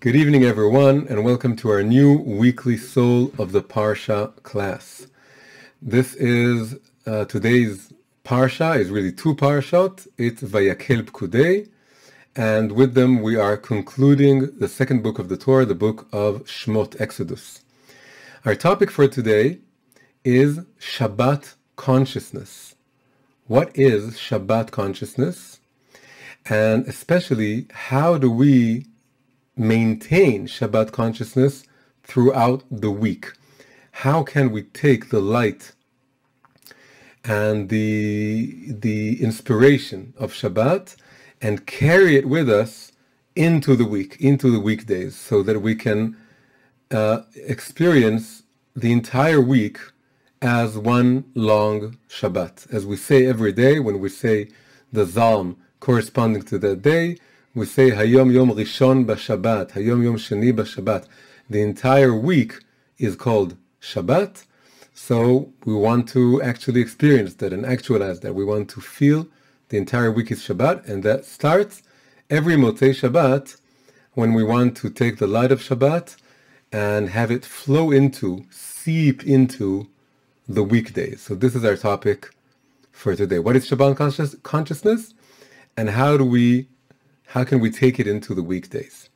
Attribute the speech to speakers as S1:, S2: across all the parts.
S1: Good evening, everyone, and welcome to our new weekly Soul of the Parsha class. This is today's Parsha is really two Parshot. It's Vayakhel-Pekudei, and with them we are concluding the second book of the Torah, the book of Shmot, Exodus. Our topic for today is Shabbat consciousness. What is Shabbat consciousness? And especially, how do we maintain Shabbat consciousness throughout the week? How can we take the light and the inspiration of Shabbat and carry it with us into the week, into the weekdays, so that we can experience the entire week as one long Shabbat? As we say every day, when we say the Psalm corresponding to that day, we say Hayom Yom Rishon B'Shabbat, Hayom Yom Sheni B'Shabbat. The entire week is called Shabbat, so we want to actually experience that and actualize that. We want to feel the entire week is Shabbat, and that starts every Motzei Shabbat when we want to take the light of Shabbat and have it flow into, seep into the weekdays. So this is our topic for today. What is Shabbat consciousness, and how can we take it into the weekdays?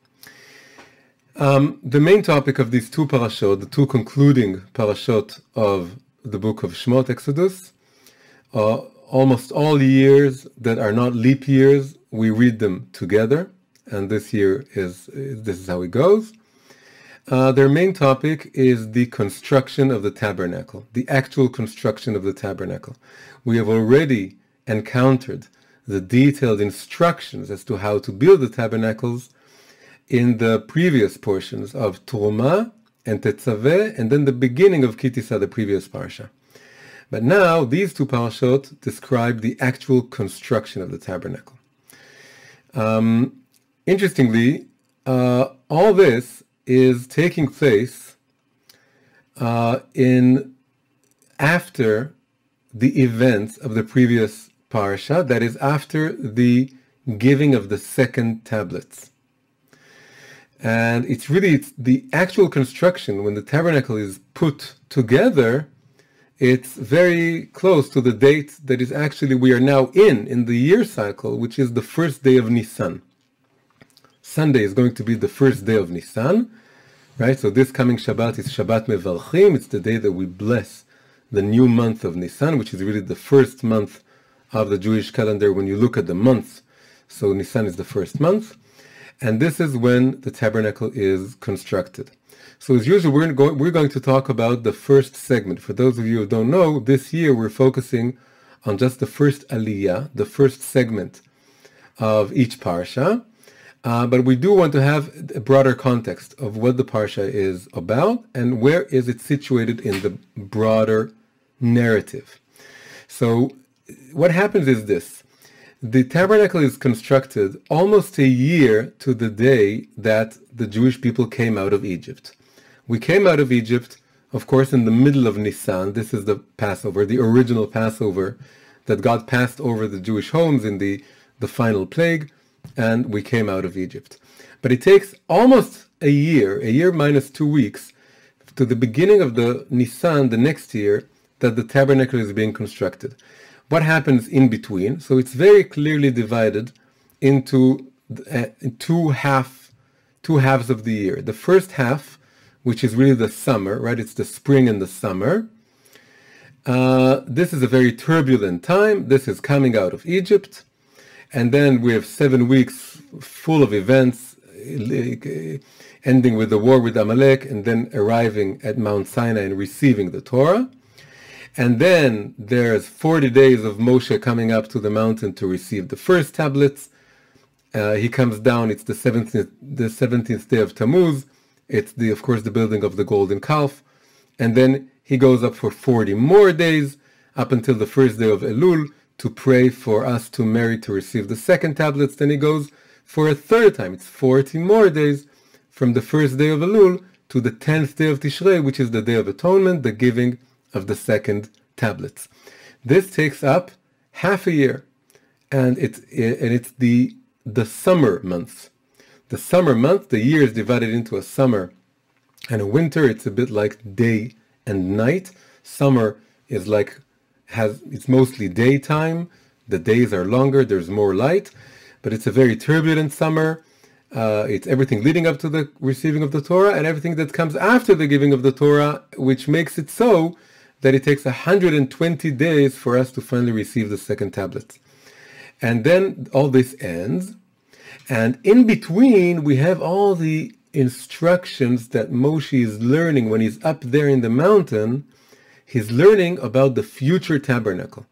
S1: The main topic of these two parashot, the two concluding parashot of the book of Shmot, Exodus, almost all years that are not leap years, we read them together, and this year this is how it goes. Their main topic is the construction of the tabernacle, the actual construction of the tabernacle. We have already encountered the detailed instructions as to how to build the tabernacles in the previous portions of Truma and Tetzaveh, and then the beginning of Kitisa, the previous parsha. But now these two parashot describe the actual construction of the tabernacle. Interestingly, all this is taking place after the events of the previous parsha, that is after the giving of the second tablets. And it's the actual construction, when the tabernacle is put together, it's very close to the date that is actually we are now in the year cycle, which is the first day of Nisan. Sunday is going to be the first day of Nisan, right? So this coming Shabbat is Shabbat Mevarchim. It's the day that we bless the new month of Nisan, which is really the first month of the Jewish calendar when you look at the months. So Nisan is the first month, and this is when the tabernacle is constructed. So as usual, we're going to talk about the first segment. For those of you who don't know, this year we're focusing on just the first aliyah, the first segment of each parsha, but we do want to have a broader context of what the parsha is about and where is it situated in the broader narrative. So what happens is this: the tabernacle is constructed almost a year to the day that the Jewish people came out of Egypt. We came out of Egypt, of course, in the middle of Nisan. This is the Passover, the original Passover that God passed over the Jewish homes in the final plague, and we came out of Egypt. But it takes almost a year minus 2 weeks, to the beginning of the Nisan, the next year, that the tabernacle is being constructed. What happens in between? So it's very clearly divided into two halves of the year. The first half, which is really the summer, right? It's the spring and the summer. This is a very turbulent time. This is coming out of Egypt. And then we have 7 weeks full of events, ending with the war with Amalek, and then arriving at Mount Sinai and receiving the Torah. And then there's 40 days of Moshe coming up to the mountain to receive the first tablets. He comes down, it's the 17th day of Tammuz. It's of course the building of the golden calf. And then he goes up for 40 more days, up until the first day of Elul, to pray for us to Mary to receive the second tablets. Then he goes for a third time. It's 40 more days from the first day of Elul to the 10th day of Tishrei, which is the Day of Atonement, the giving of the second tablets. This takes up half a year, and it's the summer months. The summer month, the year is divided into a summer and a winter. It's a bit like day and night. Summer is like, it's mostly daytime. The days are longer, there's more light, but it's a very turbulent summer. It's everything leading up to the receiving of the Torah and everything that comes after the giving of the Torah, which makes it so that it takes 120 days for us to finally receive the second tablet. And then all this ends. And in between, we have all the instructions that Moshe is learning when he's up there in the mountain. He's learning about the future tabernacle.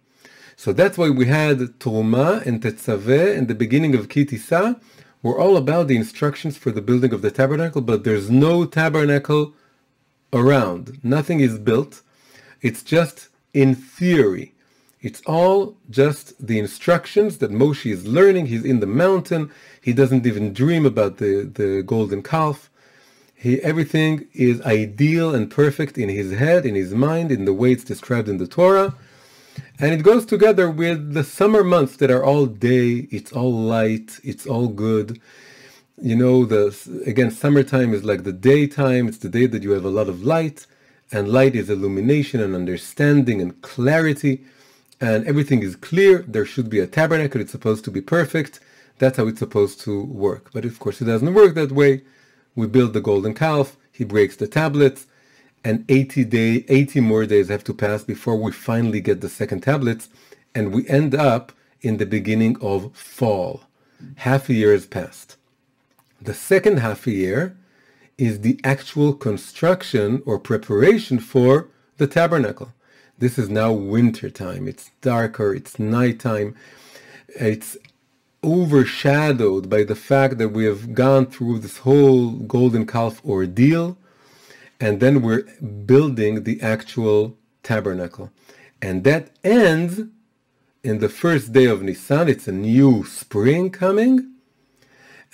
S1: So that's why we had Truma and Tetzaveh and the beginning of Ki Tisa were all about the instructions for the building of the tabernacle, but there's no tabernacle around. Nothing is built. It's just in theory. It's all just the instructions that Moshe is learning. He's in the mountain. He doesn't even dream about the golden calf. Everything is ideal and perfect in his head, in his mind, in the way it's described in the Torah. And it goes together with the summer months that are all day, it's all light, it's all good. You know, again, summertime is like the daytime. It's the day that you have a lot of light, and light is illumination and understanding and clarity, and everything is clear. There should be a tabernacle. It's supposed to be perfect. That's how it's supposed to work. But of course, it doesn't work that way. We build the golden calf. He breaks the tablets. And 80 more days have to pass before we finally get the second tablets, and we end up in the beginning of fall. Half a year has passed. The second half a year is the actual construction or preparation for the tabernacle. This is now winter time. It's darker, it's nighttime. It's overshadowed by the fact that we have gone through this whole golden calf ordeal. And then we're building the actual tabernacle. And that ends in the first day of Nisan. It's a new spring coming.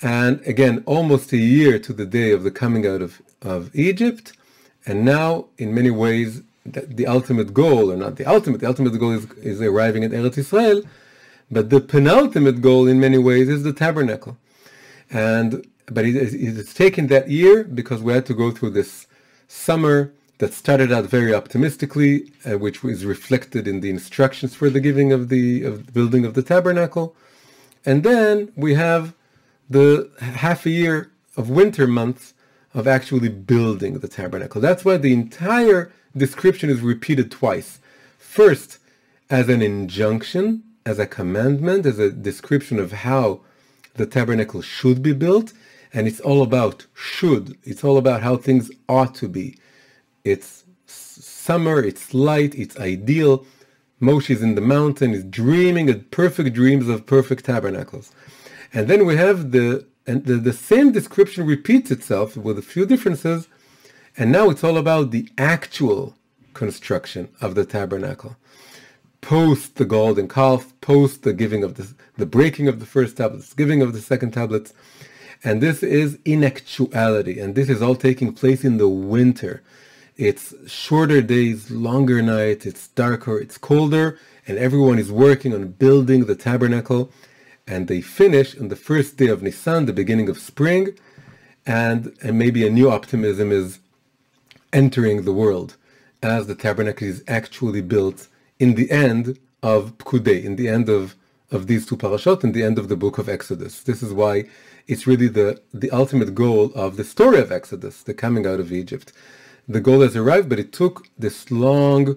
S1: And again, almost a year to the day of the coming out of Egypt. And now, in many ways, the ultimate goal, or not the ultimate goal is arriving at Eretz Israel. But the penultimate goal, in many ways, is the tabernacle. But it's taken that year because we had to go through this summer that started out very optimistically, which was reflected in the instructions for the giving of the building of the tabernacle. And then we have the half a year of winter months of actually building the tabernacle. That's why the entire description is repeated twice. First, as an injunction, as a commandment, as a description of how the tabernacle should be built. And it's all about should. It's all about how things ought to be. It's summer, it's light, it's ideal. Moshe is in the mountain, is dreaming of perfect dreams of perfect tabernacles. And then we have the same description repeats itself with a few differences. And now it's all about the actual construction of the tabernacle. Post the golden calf, post the giving of the breaking of the first tablets, giving of the second tablets. And this is in actuality, and this is all taking place in the winter. It's shorter days, longer nights, it's darker, it's colder, and everyone is working on building the tabernacle. And they finish on the first day of Nisan, the beginning of spring, and maybe a new optimism is entering the world as the tabernacle is actually built in the end of Pekudei, in the end of these two parashot, in the end of the book of Exodus. This is why it's really the ultimate goal of the story of Exodus, the coming out of Egypt. The goal has arrived, but it took this long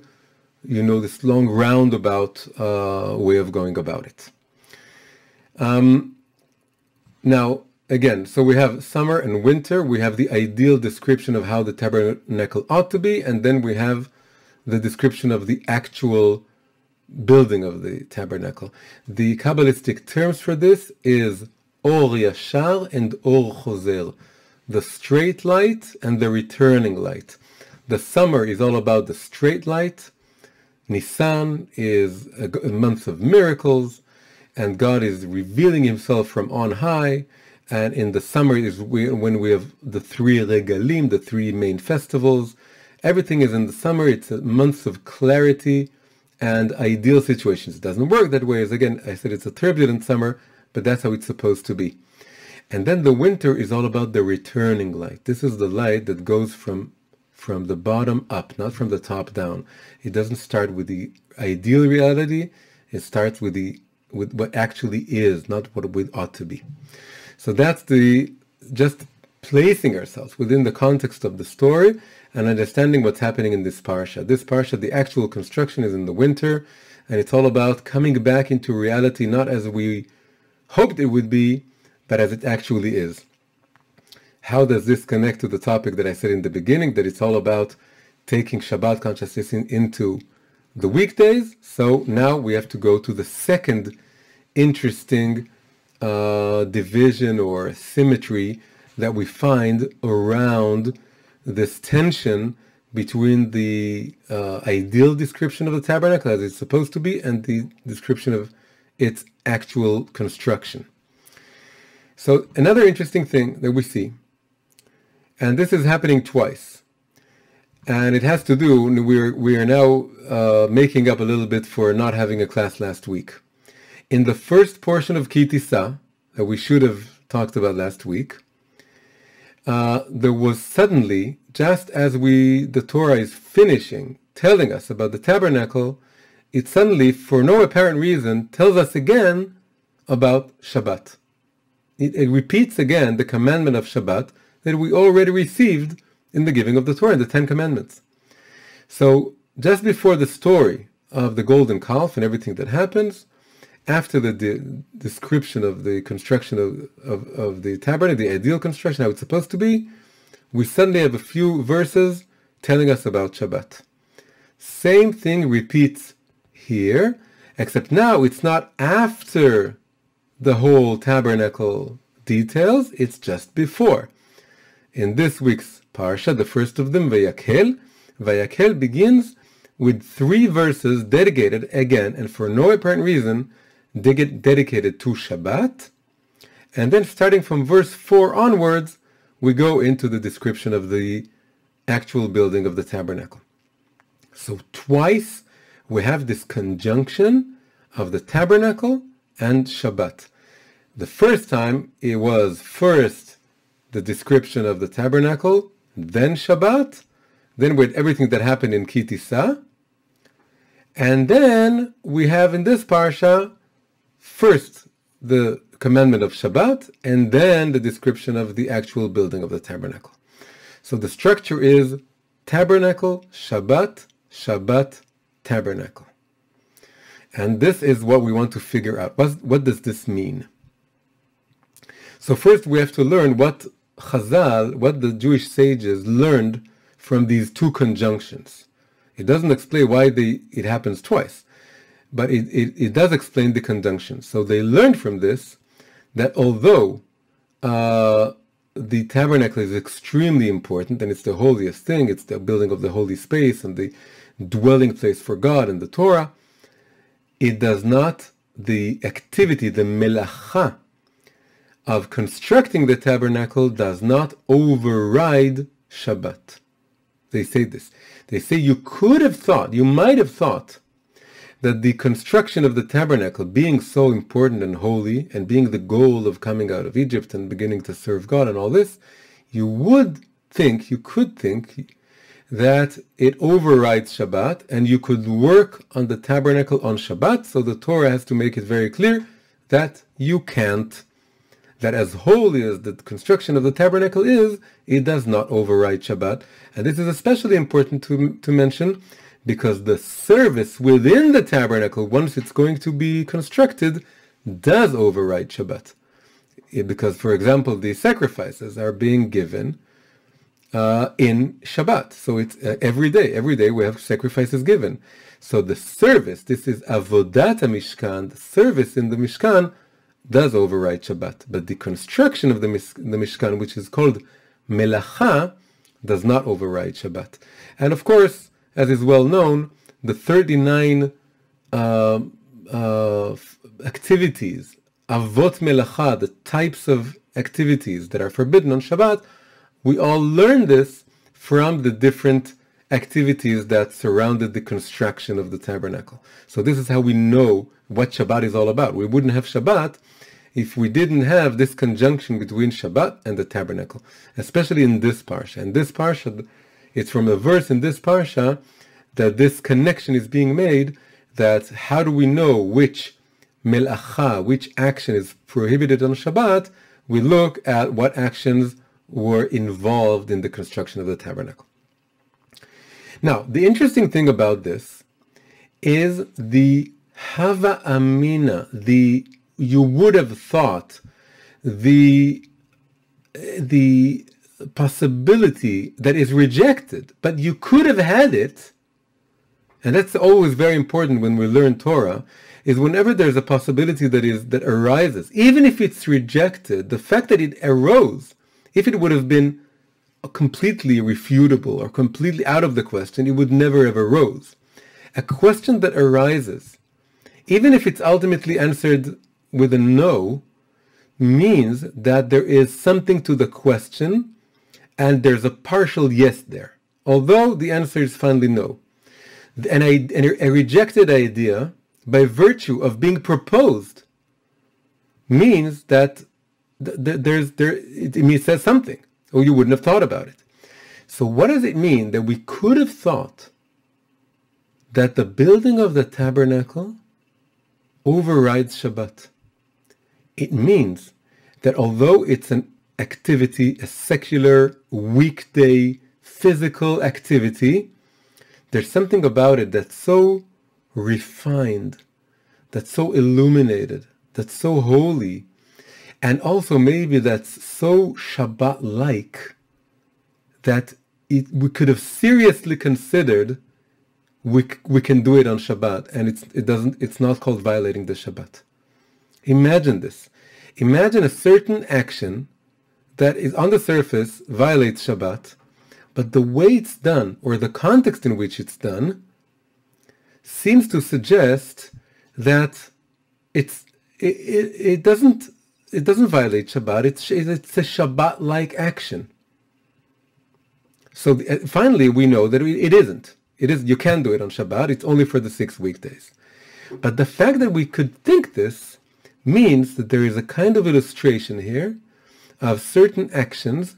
S1: roundabout way of going about it. Now, again, so we have summer and winter. We have the ideal description of how the tabernacle ought to be, and then we have the description of the actual building of the tabernacle. The Kabbalistic terms for this is Or Yashar and Or Chozer, the straight light and the returning light. The summer is all about the straight light. Nisan is a month of miracles, and God is revealing himself from on high. And in the summer is when we have the three regalim, the three main festivals. Everything is in the summer. It's a month of clarity and ideal situations. It doesn't work that way. As again, I said, it's a turbulent summer, but that's how it's supposed to be. And then the winter is all about the returning light. This is the light that goes from the bottom up, not from the top down. It doesn't start with the ideal reality. It starts with what actually is, not what we ought to be. So that's just placing ourselves within the context of the story and understanding what's happening in this parsha. This parsha, the actual construction is in the winter, and it's all about coming back into reality, not as we hoped it would be, but as it actually is. How does this connect to the topic that I said in the beginning, that it's all about taking Shabbat consciousness into the weekdays? So now we have to go to the second interesting division or symmetry that we find around this tension between the ideal description of the tabernacle as it's supposed to be and the description of its actual construction. So another interesting thing that we see, and this is happening twice, and it has to do, we are now making up a little bit for not having a class last week. In the first portion of Ki Tisa, that we should have talked about last week, there was suddenly, just as the Torah is finishing, telling us about the tabernacle, it suddenly, for no apparent reason, tells us again about Shabbat. It repeats again the commandment of Shabbat that we already received in the giving of the Torah, in the Ten Commandments. So, just before the story of the golden calf and everything that happens, after the description of the construction of the tabernacle, the ideal construction, how it's supposed to be, we suddenly have a few verses telling us about Shabbat. Same thing repeats here, except now it's not after the whole tabernacle details, it's just before. In this week's parsha, the first of them, Vayakhel begins with 3 verses dedicated again, and for no apparent reason, dedicated to Shabbat. And then starting from verse 4 onwards, we go into the description of the actual building of the tabernacle. So twice we have this conjunction of the tabernacle and Shabbat. The first time it was first the description of the tabernacle, then Shabbat, then with everything that happened in Ki Tisa, and then we have in this parsha first the commandment of Shabbat, and then the description of the actual building of the tabernacle. So the structure is tabernacle, Shabbat, Shabbat, tabernacle. And this is what we want to figure out. What does this mean? So first we have to learn what Chazal, what the Jewish sages learned from these 2 conjunctions. It doesn't explain why it happens twice, but it does explain the conjunction. So they learned from this that although the tabernacle is extremely important, and it's the holiest thing, it's the building of the holy space and the dwelling place for God and the Torah, it does not, the activity, the melacha of constructing the tabernacle does not override Shabbat. They say this. They say you might have thought that the construction of the tabernacle being so important and holy and being the goal of coming out of Egypt and beginning to serve God and all this, you could think that it overrides Shabbat and you could work on the tabernacle on Shabbat, so the Torah has to make it very clear that you can't. That as holy as the construction of the tabernacle is, it does not override Shabbat. And this is especially important to mention because the service within the tabernacle, once it's going to be constructed, does override Shabbat. Because, for example, the sacrifices are being given in Shabbat. So it's every day we have sacrifices given. So the service, this is Avodat HaMishkan, the service in the Mishkan, does override Shabbat. But the construction of the Mishkan, which is called Melacha, does not override Shabbat. And of course, as is well known, the 39 activities, Avot Melacha, the types of activities that are forbidden on Shabbat, we all learn this from the different activities that surrounded the construction of the tabernacle. So this is how we know what Shabbat is all about. We wouldn't have Shabbat if we didn't have this conjunction between Shabbat and the tabernacle, especially in this parsha. And this parsha, it's from a verse in this parsha that this connection is being made, that how do we know which melacha, which action is prohibited on Shabbat? We look at what actions were involved in the construction of the tabernacle. Now, the interesting thing about this is the hava amina, you would have thought the possibility that is rejected, but you could have had it, and that's always very important when we learn Torah, is whenever there's a possibility that arises, even if it's rejected, the fact that it arose, if it would have been completely refutable or completely out of the question, it would never have arose. A question that arises, even if it's ultimately answered with a no, means that there is something to the question and there's a partial yes there, although the answer is finally no. And a rejected idea, by virtue of being proposed, means that it says something, or you wouldn't have thought about it. So what does it mean that we could have thought that the building of the tabernacle overrides Shabbat? It means that although it's an activity, a secular, weekday, physical activity, there's something about it that's so refined, that's so illuminated, that's so holy, and also maybe that's so Shabbat-like that we could have seriously considered we can do it on Shabbat, and it's not called violating the Shabbat. Imagine this. Imagine a certain action that is on the surface violates Shabbat, but the way it's done, or the context in which it's done, seems to suggest that it doesn't violate Shabbat. It's a Shabbat-like action. So finally, we know that it isn't. You can do it on Shabbat. It's only for the 6 weekdays. But the fact that we could think this means that there is a kind of illustration here of certain actions,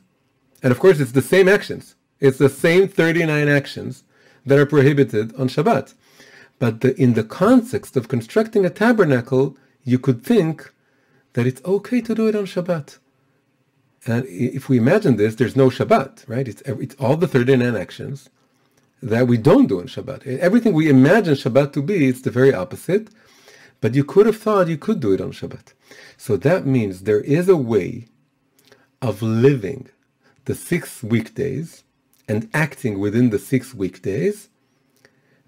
S1: and of course it's the same actions. It's the same 39 actions that are prohibited on Shabbat. But in the context of constructing a tabernacle, you could think that it's okay to do it on Shabbat. And if we imagine this, there's no Shabbat, right? It's all the 39 actions that we don't do on Shabbat. Everything we imagine Shabbat to be, it's the very opposite. But you could have thought you could do it on Shabbat. So that means there is a way of living the 6 weekdays and acting within the 6 weekdays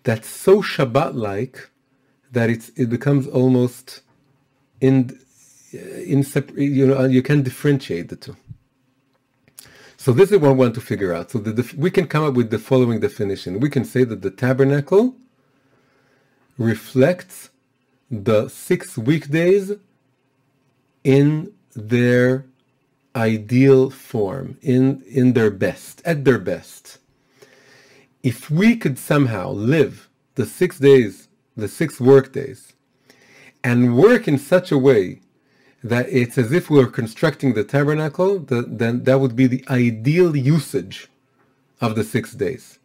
S1: that's so Shabbat-like that it becomes almost you can differentiate the two. So this is what I want to figure out. So we can come up with the following definition. We can say that the tabernacle reflects the 6 weekdays in their ideal form, in their best, at their best. If we could somehow live the 6 days, the 6 work days, and work in such a way that it's as if we were constructing the tabernacle, then that would be the ideal usage of the 6 days.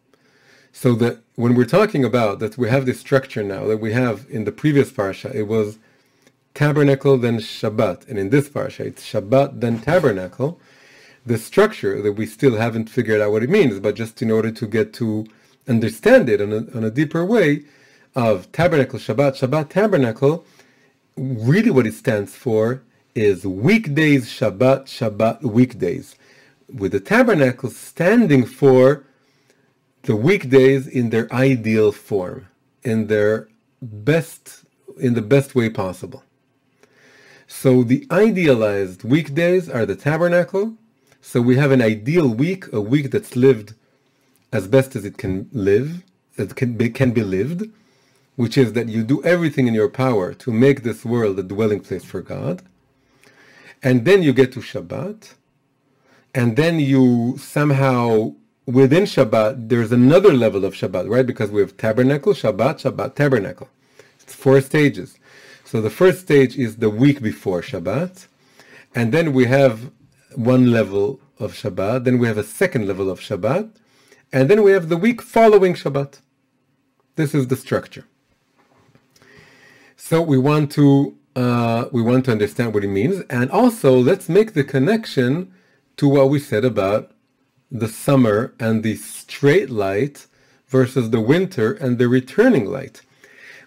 S1: So that when we're talking about that we have this structure now that we have in the previous parsha, it was tabernacle then Shabbat, and in this parsha it's Shabbat then tabernacle. The structure that we still haven't figured out what it means, but just in order to get to understand it on a deeper way of tabernacle Shabbat, Shabbat tabernacle, really what it stands for is weekdays Shabbat, Shabbat weekdays, with the tabernacle standing for the weekdays in their ideal form, in the best way possible. So the idealized weekdays are the tabernacle. So we have an ideal week, a week that's lived as best as it can live, it can be lived, which is that you do everything in your power to make this world a dwelling place for God. And then you get to Shabbat, and then you somehow, within Shabbat, there's another level of Shabbat, right? Because we have tabernacle, Shabbat, Shabbat, tabernacle. It's 4 stages. So the first stage is the week before Shabbat, and then we have one level of Shabbat, then we have a second level of Shabbat, and then we have the week following Shabbat. This is the structure. So we want to understand what it means, and also let's make the connection to what we said about the summer and the straight light versus the winter and the returning light.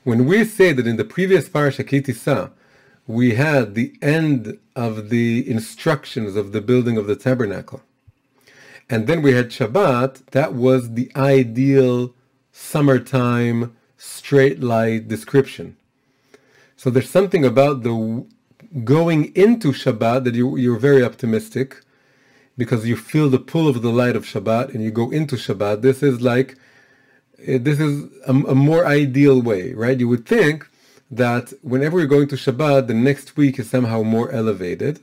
S1: When we say that in the previous parasha Ki Tisa, we had the end of the instructions of the building of the tabernacle, and then we had Shabbat, that was the ideal summertime straight light description. So there's something about the going into Shabbat that you're very optimistic, because you feel the pull of the light of Shabbat and you go into Shabbat. This is a more ideal way, right? You would think that whenever you're going to Shabbat, the next week is somehow more elevated.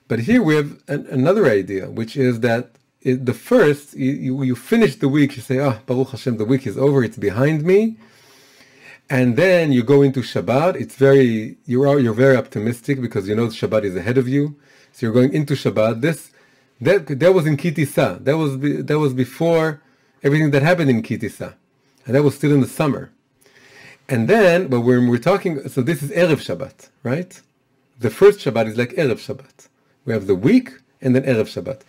S1: But here we have another idea, which is that the first, you finish the week, you say, Baruch Hashem, the week is over, it's behind me. And then you go into Shabbat. You're very optimistic because you know Shabbat is ahead of you. So you're going into Shabbat. That was in Ki Tisa. That was before everything that happened in Ki Tisa, and that was still in the summer. And then, but when we're talking, so this is Erev Shabbat, right? The first Shabbat is like Erev Shabbat. We have the week and then Erev Shabbat,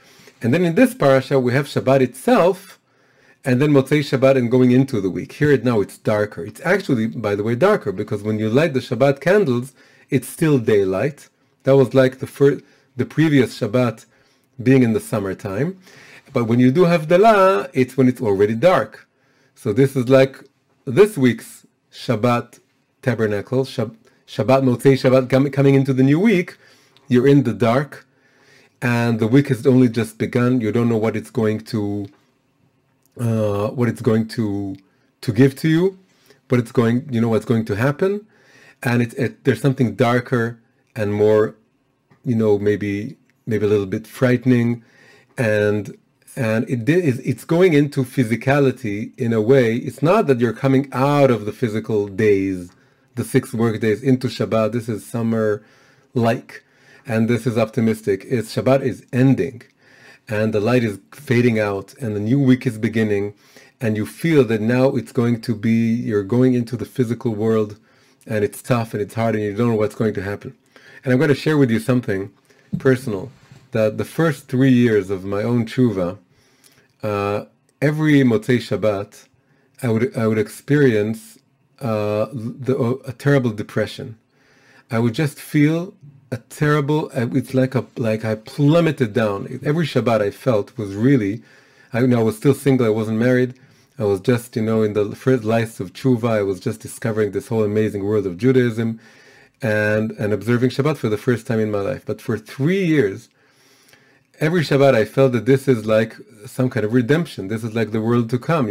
S1: and then in this parasha we have Shabbat itself, and then Motzei Shabbat and going into the week. Here now it's darker. It's actually, by the way, darker because when you light the Shabbat candles, it's still daylight. That was like the previous Shabbat being in the summertime. But when you do Havdalah, it's when it's already dark. So this is like this week's Shabbat Tabernacle, Shabbat Motzei Shabbat, coming into the new week. You're in the dark, and the week has only just begun. You don't know what it's going to give to you, but what's going to happen, and there's something darker and more, maybe a little bit frightening, and it's going into physicality in a way. It's not that you're coming out of the physical days, the 6 work days, into Shabbat. This is summer-like, and this is optimistic. Shabbat is ending, and the light is fading out, and the new week is beginning, and you feel that now you're going into the physical world, and it's tough and it's hard, and you don't know what's going to happen. And I'm going to share with you something personal, that the first 3 years of my own tshuva, every Motzei Shabbat, I would experience a terrible depression. I would just feel it's like I plummeted down. Every Shabbat I felt was really, I was still single, I wasn't married, I was just, in the first lights of tshuva, I was just discovering this whole amazing world of Judaism, and observing Shabbat for the first time in my life. But for 3 years, every Shabbat I felt that this is like some kind of redemption. This is like the world to come.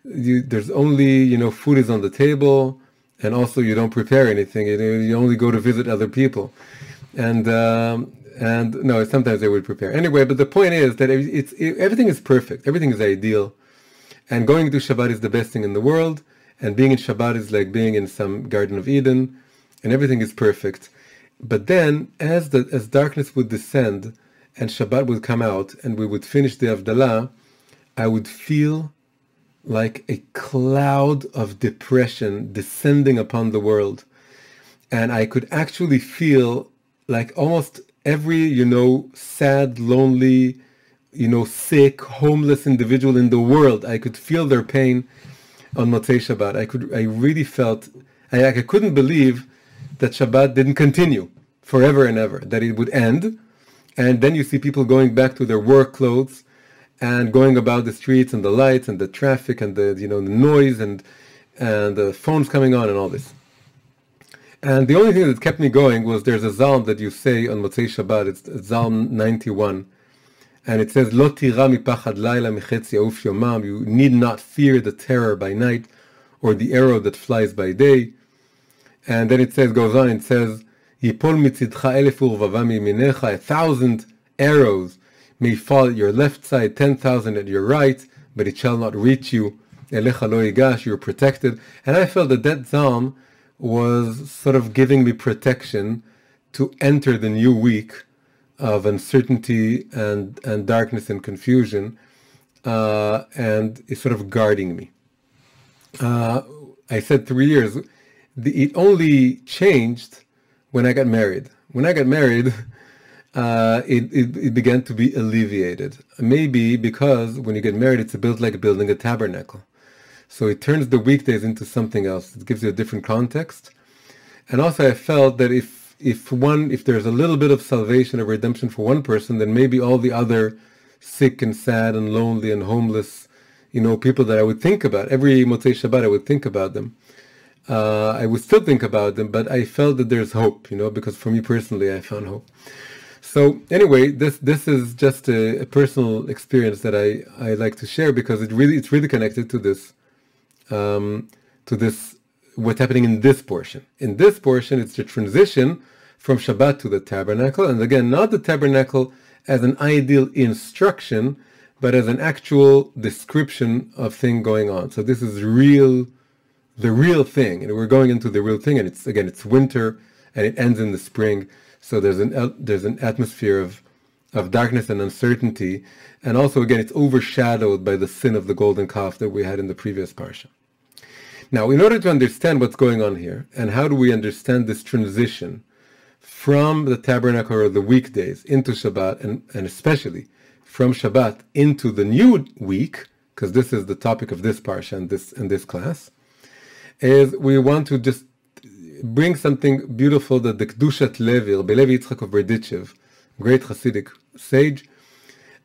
S1: There's only, food is on the table, and also you don't prepare anything. You only go to visit other people, and no, sometimes they would prepare anyway. But the point is that everything is perfect. Everything is ideal, and going to Shabbat is the best thing in the world. And being in Shabbat is like being in some Garden of Eden, and everything is perfect. But then, as darkness would descend, and Shabbat would come out, and we would finish the Havdalah, I would feel like a cloud of depression descending upon the world. And I could actually feel like almost every, sad, lonely, sick, homeless individual in the world, I could feel their pain on Motzei Shabbat. I really felt, I couldn't believe that Shabbat didn't continue forever and ever, that it would end. And then you see people going back to their work clothes and going about the streets and the lights and the traffic and the noise and the phones coming on and all this. And the only thing that kept me going was there's a psalm that you say on Motzei Shabbat. It's Psalm 91, and it says, "Lo tira mipachad laila michetz yauf yomam." You need not fear the terror by night or the arrow that flies by day. And then goes on. It says, "Yipol mitzidcha elef urvava miyaminecha." 1,000 arrows may fall at your left side, 10,000 at your right, but it shall not reach you. Elecha lo yigash, you're protected. And I felt that psalm was sort of giving me protection to enter the new week of uncertainty and darkness and confusion, and it's sort of guarding me. I said 3 years. It only changed when I got married. When I got married, it began to be alleviated. Maybe because when you get married, it's built like building a tabernacle. So it turns the weekdays into something else. It gives you a different context. And also I felt that if there's a little bit of salvation or redemption for one person, then maybe all the other sick and sad and lonely and homeless, people that I would think about, every Motzei Shabbat I would think about them. I would still think about them, but I felt that there's hope, because for me personally, I found hope. So anyway, this is just a personal experience that I like to share, because it's really connected to this, what's happening in this portion. In this portion, it's the transition from Shabbat to the tabernacle, and again, not the tabernacle as an ideal instruction, but as an actual description of thing going on. So this is the real thing, and we're going into the real thing, and it's winter, and it ends in the spring. So there's an atmosphere of darkness and uncertainty, and also again it's overshadowed by the sin of the golden calf that we had in the previous parsha. Now, in order to understand what's going on here, and how do we understand this transition from the tabernacle or the weekdays into Shabbat, and especially from Shabbat into the new week, because this is the topic of this parsha and this class, is we want to just bring something beautiful that the Kedushat Levi, Rabbi Levi Yitzchak of Berditchev, great Hasidic sage,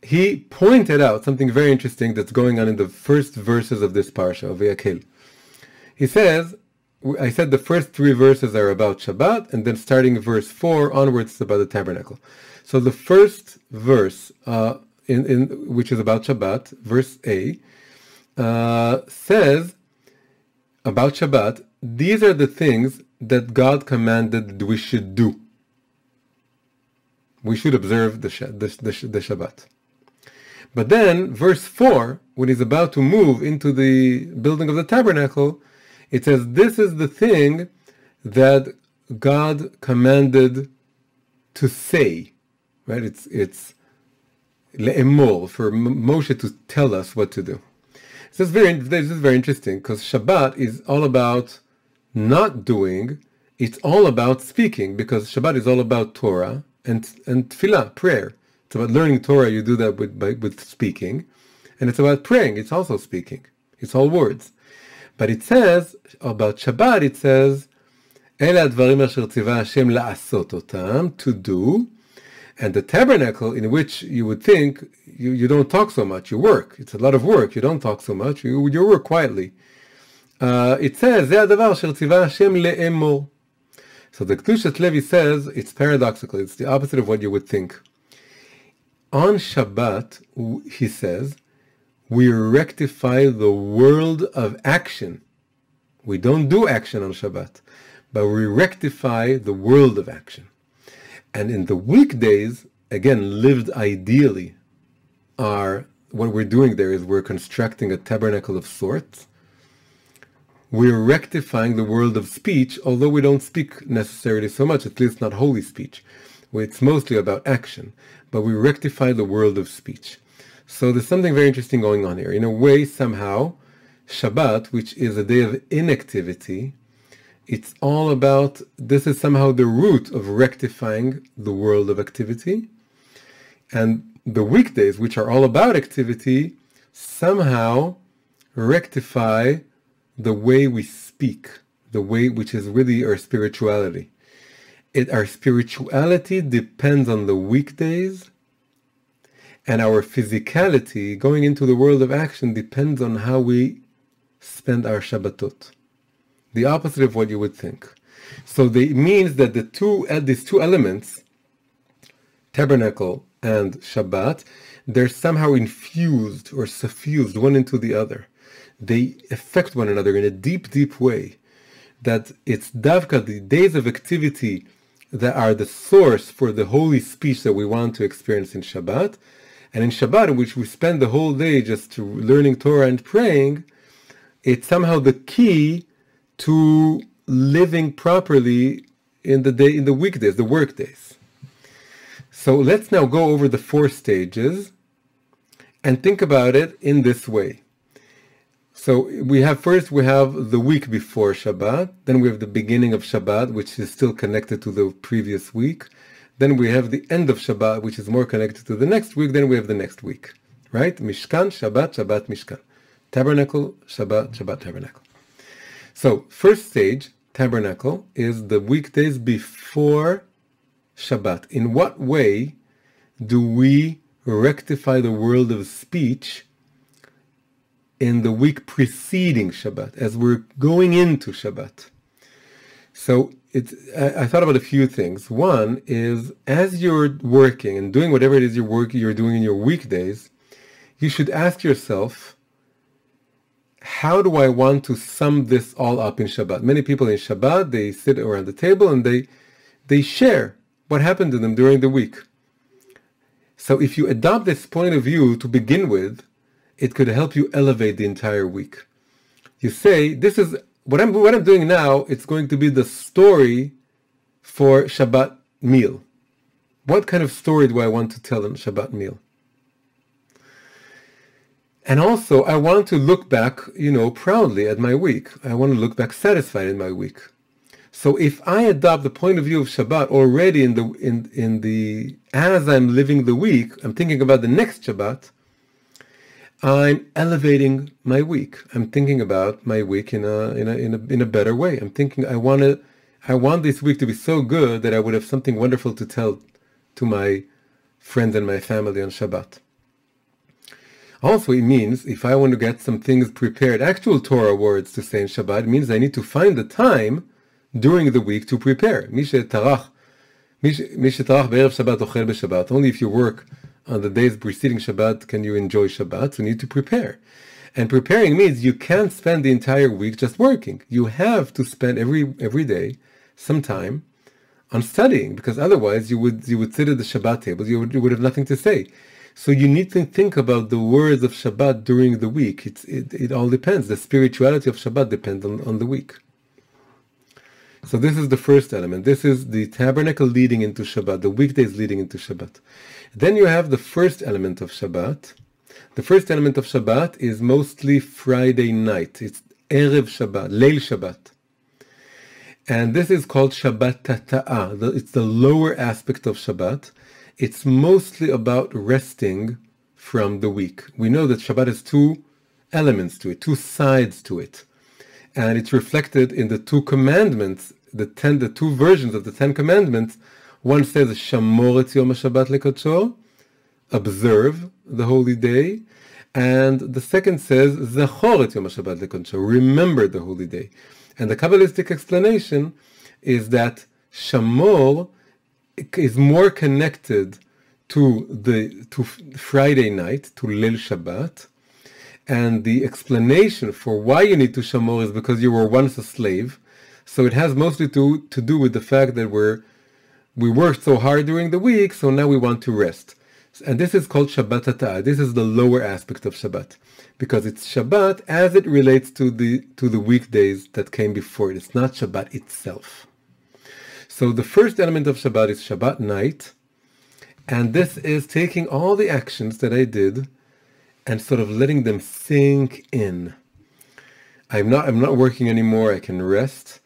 S1: he pointed out something very interesting that's going on in the first verses of this parsha of Vayakhel. He says, I said the first 3 verses are about Shabbat, and then starting verse 4 onwards it's about the tabernacle. So the first verse, which is about Shabbat, verse A, says about Shabbat, these are the things that God commanded that we should do. We should observe the Shabbat. But then, verse 4, when he's about to move into the building of the tabernacle, it says, this is the thing that God commanded to say. Right? It's le'emor, for Moshe to tell us what to do. This is very interesting, because Shabbat is all about not doing, it's all about speaking, because Shabbat is all about Torah and tefillah, prayer. It's about learning Torah, you do that with speaking, and it's about praying, it's also speaking. It's all words. But it says, about Shabbat, it says, Ele advarim asher tzivah Hashem la'asot otam, to do, and the tabernacle, in which you would think you don't talk so much, you work. It's a lot of work, you don't talk so much, you work quietly. It says, Ze hadavar asher tzivah Hashem le'emor. So the Kedushat Levi says, it's paradoxical, it's the opposite of what you would think. On Shabbat, he says, we rectify the world of action. We don't do action on Shabbat, but we rectify the world of action. And in the weekdays, again, lived ideally, what we're doing there is we're constructing a tabernacle of sorts. We're rectifying the world of speech, although we don't speak necessarily so much, at least not holy speech. It's mostly about action, but we rectify the world of speech. So there's something very interesting going on here. In a way, somehow, Shabbat, which is a day of inactivity, it's all about, this is somehow the root of rectifying the world of activity. And the weekdays, which are all about activity, somehow rectify the way we speak, the way which is really our spirituality. Our spirituality depends on the weekdays, and our physicality, going into the world of action, depends on how we spend our Shabbatot. The opposite of what you would think. So it means that these two elements, tabernacle and Shabbat, they're somehow infused or suffused one into the other. They affect one another in a deep, deep way. That it's davka, the days of activity, that are the source for the holy speech that we want to experience in Shabbat. And in Shabbat, in which we spend the whole day just learning Torah and praying, it's somehow the key to living properly in the weekdays, the work days. So let's now go over the 4 stages and think about it in this way. So we have the week before Shabbat, then we have the beginning of Shabbat, which is still connected to the previous week. Then we have the end of Shabbat, which is more connected to the next week. Then we have the next week, right? Mishkan, Shabbat, Shabbat, Mishkan. Tabernacle, Shabbat, Shabbat, Tabernacle. So first stage, Tabernacle, is the weekdays before Shabbat. In what way do we rectify the world of speech in the week preceding Shabbat, as we're going into Shabbat? So I thought about a few things. One is, as you're working and doing whatever it is you're doing in your weekdays, you should ask yourself, how do I want to sum this all up in Shabbat? Many people in Shabbat, they sit around the table and they share what happened to them during the week. So if you adopt this point of view to begin with, it could help you elevate the entire week. You say, this is what I'm doing now, it's going to be the story for Shabbat meal. What kind of story do I want to tell in Shabbat meal? And also, I want to look back, proudly at my week. I want to look back satisfied in my week. So if I adopt the point of view of Shabbat already as I'm living the week, I'm thinking about the next Shabbat, I'm elevating my week. I'm thinking about my week in a better way. I'm thinking I want this week to be so good that I would have something wonderful to tell to my friends and my family on Shabbat. Also, it means if I want to get some things prepared, actual Torah words to say in Shabbat, it means I need to find the time during the week to prepare. Only if you work on the days preceding Shabbat can you enjoy Shabbat, so you need to prepare. And preparing means you can't spend the entire week just working. You have to spend every day some time on studying, because otherwise you would sit at the Shabbat table, you would have nothing to say. So you need to think about the words of Shabbat during the week. It all depends. The spirituality of Shabbat depends on the week. So this is the first element. This is the tabernacle leading into Shabbat, the weekdays leading into Shabbat. Then you have the first element of Shabbat. The first element of Shabbat is mostly Friday night. It's Erev Shabbat, Leil Shabbat. And this is called Shabbat Tata'ah. It's the lower aspect of Shabbat. It's mostly about resting from the week. We know that Shabbat has 2 elements to it, 2 sides to it. And it's reflected in the 2 commandments, the 2 versions of the 10 commandments. One says, Shamor et Yom HaShabbat lekodsho, observe the holy day. And the second says, Zachor et Yom HaShabbat lekodsho, remember the holy day. And the Kabbalistic explanation is that Shamor is more connected to Friday night, to Leil Shabbat, and the explanation for why you need to Shamor is because you were once a slave. So it has mostly to do with the fact that we worked so hard during the week, so now we want to rest. And this is called Shabbat Tata'ah. This is the lower aspect of Shabbat, because it's Shabbat as it relates to the weekdays that came before it. It's not Shabbat itself. So the first element of Shabbat is Shabbat night, and this is taking all the actions that I did and sort of letting them sink in. I'm not working anymore, I can rest.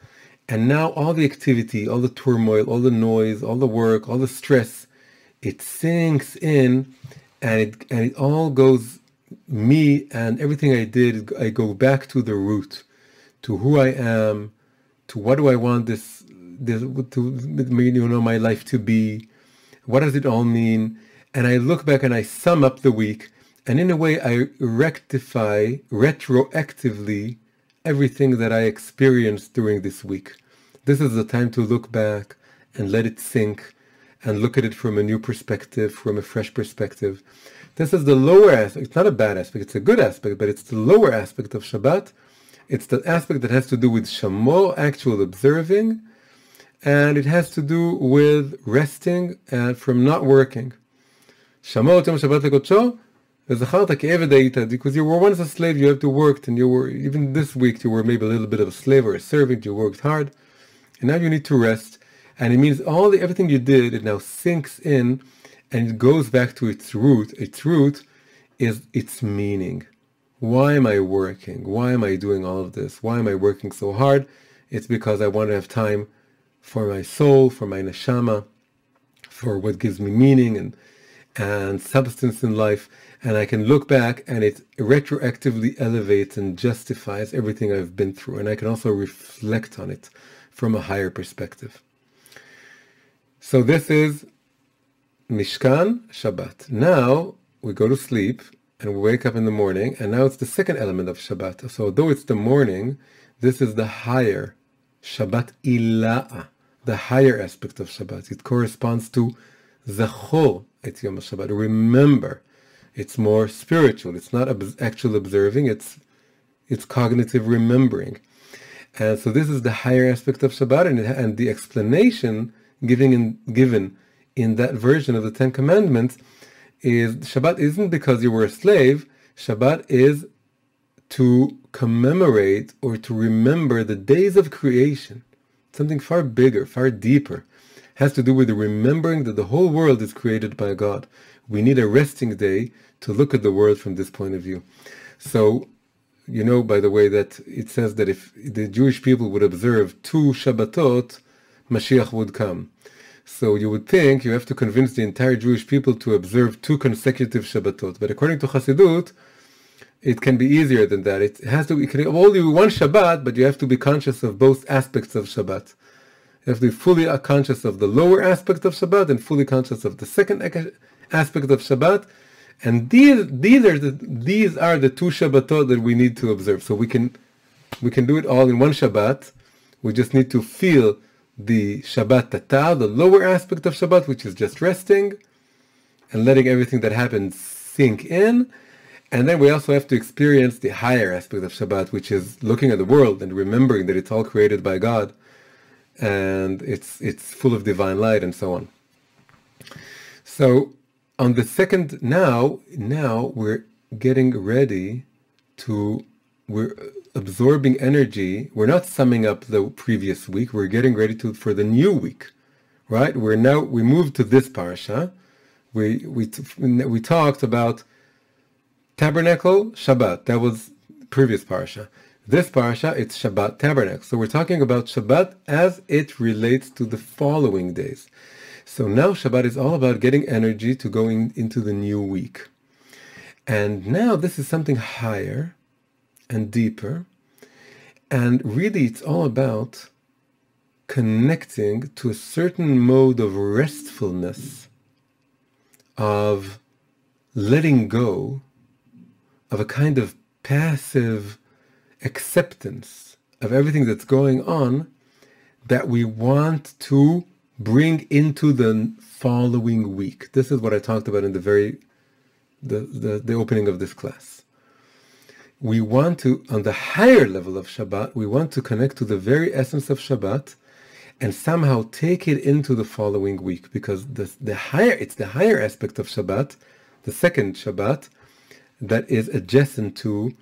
S1: And now all the activity, all the turmoil, all the noise, all the work, all the stress, it sinks in, and it all goes, me and everything I did, I go back to the root, to who I am, to what do I want my life to be, what does it all mean? And I look back and I sum up the week, and in a way I rectify retroactively everything that I experienced during this week. This is the time to look back and let it sink and look at it from a new perspective, from a fresh perspective. This is the lower aspect. It's not a bad aspect, it's a good aspect, but it's the lower aspect of Shabbat. It's the aspect that has to do with Shamor, actual observing, and it has to do with resting and from not working. Shamor Yom Shabbat lekodsho, Because you were once a slave, you have to work, and you were, even this week, you were maybe a little bit of a slave or a servant, you worked hard, and now you need to rest. And it means everything you did, it now sinks in, and it goes back to its root. Its root is its meaning. Why am I working? Why am I doing all of this? Why am I working so hard? It's because I want to have time for my soul, for my neshama, for what gives me meaning and substance in life. And I can look back and it retroactively elevates and justifies everything I've been through. And I can also reflect on it from a higher perspective. So this is Mishkan Shabbat. Now we go to sleep and we wake up in the morning, and now it's the second element of Shabbat. So though it's the morning, this is the higher Shabbat Ila'ah, the higher aspect of Shabbat. It corresponds to Zachor et Yom Shabbat. Remember, it's more spiritual. It's not actual observing. It's cognitive remembering. And so this is the higher aspect of Shabbat, and the explanation given in that version of the Ten Commandments is Shabbat isn't because you were a slave. Shabbat is to commemorate or to remember the days of creation. Something far bigger, far deeper. It has to do with the remembering that the whole world is created by God. We need a resting day to look at the world from this point of view. So, you know, by the way, that it says that if the Jewish people would observe 2 Shabbatot, Mashiach would come. So you would think you have to convince the entire Jewish people to observe 2 consecutive Shabbatot. But according to Chassidut, it can be easier than that. It can only be one Shabbat, but you have to be conscious of both aspects of Shabbat. You have to be fully conscious of the lower aspect of Shabbat and fully conscious of the second aspect of Shabbat. And these are the 2 Shabbatot that we need to observe. So we can do it all in one Shabbat. We just need to feel the Shabbat Tata, the lower aspect of Shabbat, which is just resting and letting everything that happens sink in. And then we also have to experience the higher aspect of Shabbat, which is looking at the world and remembering that it's all created by God and it's full of divine light and so on. So on the second, now we're getting ready we're absorbing energy. We're not summing up the previous week. We're getting ready for the new week, right? We moved to this parasha. We talked about Tabernacle, Shabbat. That was previous parasha. This parasha, it's Shabbat Tabernacle. So we're talking about Shabbat as it relates to the following days. So now Shabbat is all about getting energy to go into the new week. And now this is something higher and deeper. And really it's all about connecting to a certain mode of restfulness, of letting go, of a kind of passive acceptance of everything that's going on that we want to bring into the following week. This is what I talked about in the opening of this class. We want to, on the higher level of Shabbat, we want to connect to the very essence of Shabbat and somehow take it into the following week, because it's the higher aspect of Shabbat, the second Shabbat, that is adjacent to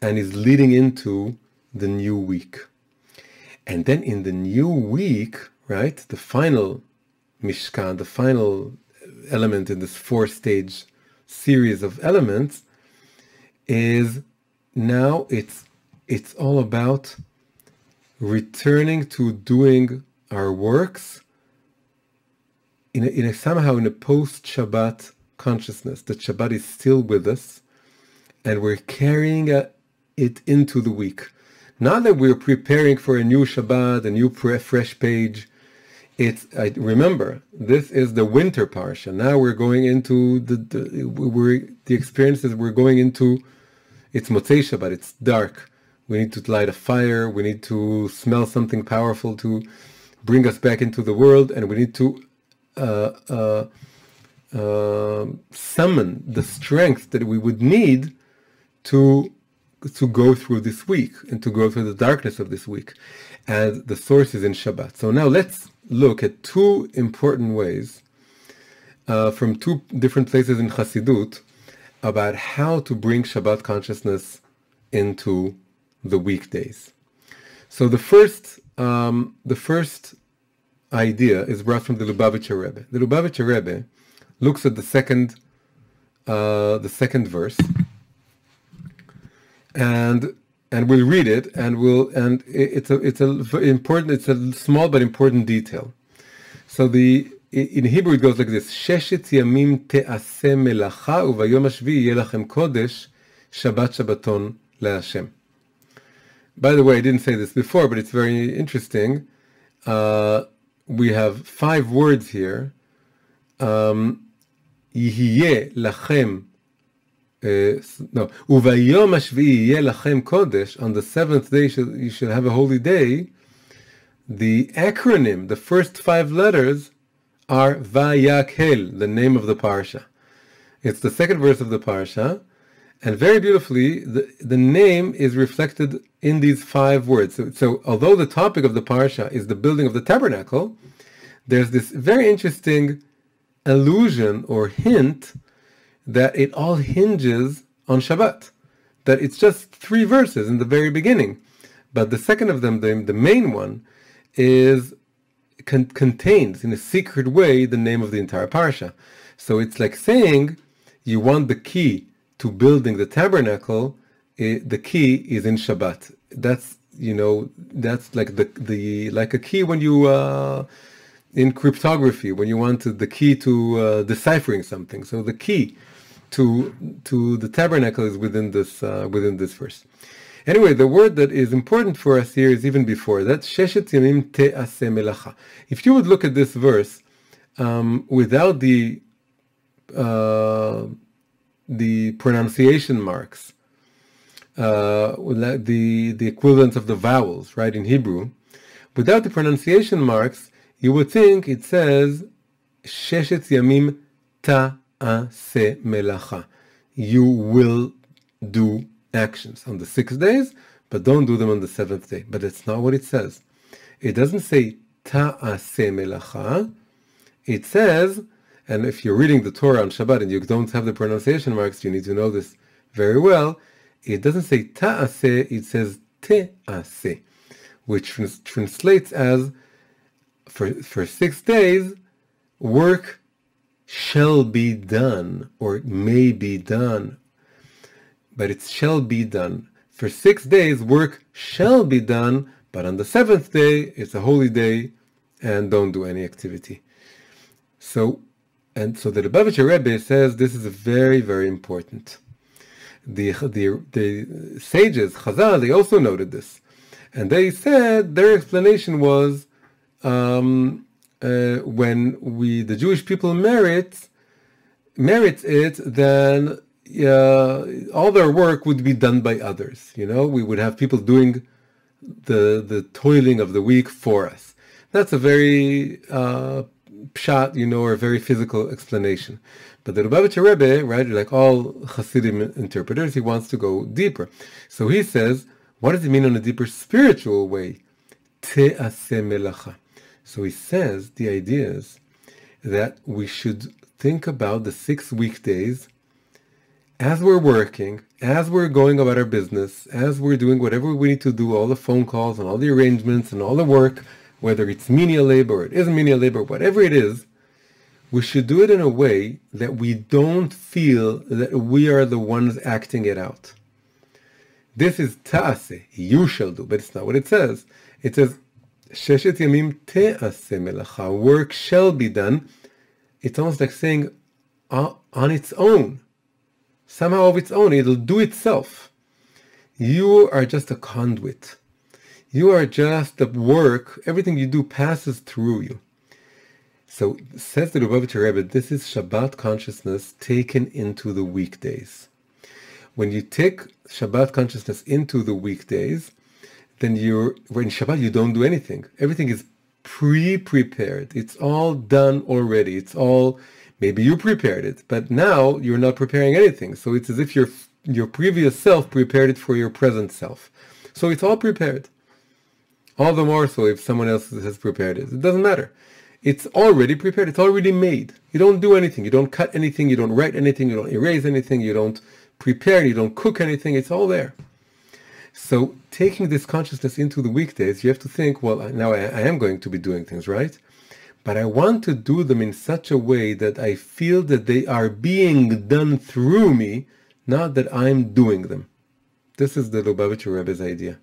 S1: and is leading into the new week. And then in the new week, right, the final Mishkan, the final element in this 4-stage series of elements, is now it's all about returning to doing our works in a post-Shabbat consciousness, that Shabbat is still with us and we're carrying it into the week. Not that we're preparing for a new Shabbat, a new fresh page. Remember, this is the winter parsha. Now we're going into the experiences we're going into. It's Motzei Shabbat. It's dark. We need to light a fire. We need to smell something powerful to bring us back into the world, and we need to summon the strength that we would need to go through this week and to go through the darkness of this week. And the source is in Shabbat. So now let's look at 2 important ways from 2 different places in Chassidut about how to bring Shabbat consciousness into the weekdays. So the first idea is brought from the Lubavitcher Rebbe. The Lubavitcher Rebbe looks at the second verse, and we'll read it, and it's a small but important detail. So in Hebrew it goes like this: Sheshet yamim te'aseh melacha uvayom hashvi'i yeh lachem kodesh Shabbat Shabbaton leHashem. By the way, I didn't say this before, but it's very interesting. We have 5 words here. Yihye lachem, uvayom hashvi'i yeh lachem kodesh. On the 7th day you should have a holy day. The acronym, the first 5 letters, are Vayakhel, the name of the parsha. It's the second verse of the parsha, and very beautifully, the name is reflected in these 5 words. So although the topic of the parsha is the building of the tabernacle, there's this very interesting allusion or hint that it all hinges on Shabbat, that it's just 3 verses in the very beginning. But the second of them, the main one, contains in a secret way the name of the entire parsha. So it's like saying you want the key to building the tabernacle. The key is in Shabbat. That's like like a key when you in cryptography, when you want the key to deciphering something. So the key to the tabernacle is within this verse. Anyway, the word that is important for us here is even before that. Sheshet yamim te'aseh melacha. If you would look at this verse without the pronunciation marks, the equivalent of the vowels, right, in Hebrew, without the pronunciation marks, you would think it says Sheshet yamim ta'aseh melacha. You will do actions on the 6 days, but don't do them on the 7th day. But it's not what it says. It doesn't say ta'aseh melacha. It says, and if you're reading the Torah on Shabbat and you don't have the pronunciation marks, you need to know this very well. It doesn't say ta'aseh, it says te'aseh, which translates as for 6 days, work shall be done or may be done. But it shall be done. For 6 days, work shall be done, but on the 7th day, it's a holy day, and don't do any activity. So the Lubavitcher Rebbe says this is very, very important. The sages, Chazal, they also noted this, and they said their explanation was when the Jewish people merits it, then all their work would be done by others. We would have people doing the toiling of the week for us. That's a very pshat, or a very physical explanation. But the Lubavitcher Rebbe, right, like all Hasidim interpreters, he wants to go deeper. So he says, what does it mean in a deeper spiritual way? Te'aseh melacha. So he says the idea is that we should think about the 6 weekdays as we're working, as we're going about our business, as we're doing whatever we need to do, all the phone calls and all the arrangements and all the work, whether it's menial labor or it isn't menial labor, whatever it is, we should do it in a way that we don't feel that we are the ones acting it out. This is ta'aseh, you shall do, but it's not what it says. It says, Sheshet yamim te'aseh melacha, work shall be done. It's almost like saying on its own. Somehow of its own, it'll do itself. You are just a conduit. You are just the work. Everything you do passes through you. So says the Lubavitcher Rebbe, this is Shabbat consciousness taken into the weekdays. When you take Shabbat consciousness into the weekdays, then in Shabbat you don't do anything. Everything is pre-prepared. It's all done already. It's all, maybe you prepared it, but now you're not preparing anything. So it's as if your previous self prepared it for your present self. So it's all prepared. All the more so if someone else has prepared it. It doesn't matter. It's already prepared. It's already made. You don't do anything. You don't cut anything. You don't write anything. You don't erase anything. You don't prepare. You don't cook anything. It's all there. So taking this consciousness into the weekdays, you have to think, well, now I am going to be doing things, right? But I want to do them in such a way that I feel that they are being done through me, not that I'm doing them. This is the Lubavitcher Rebbe's idea.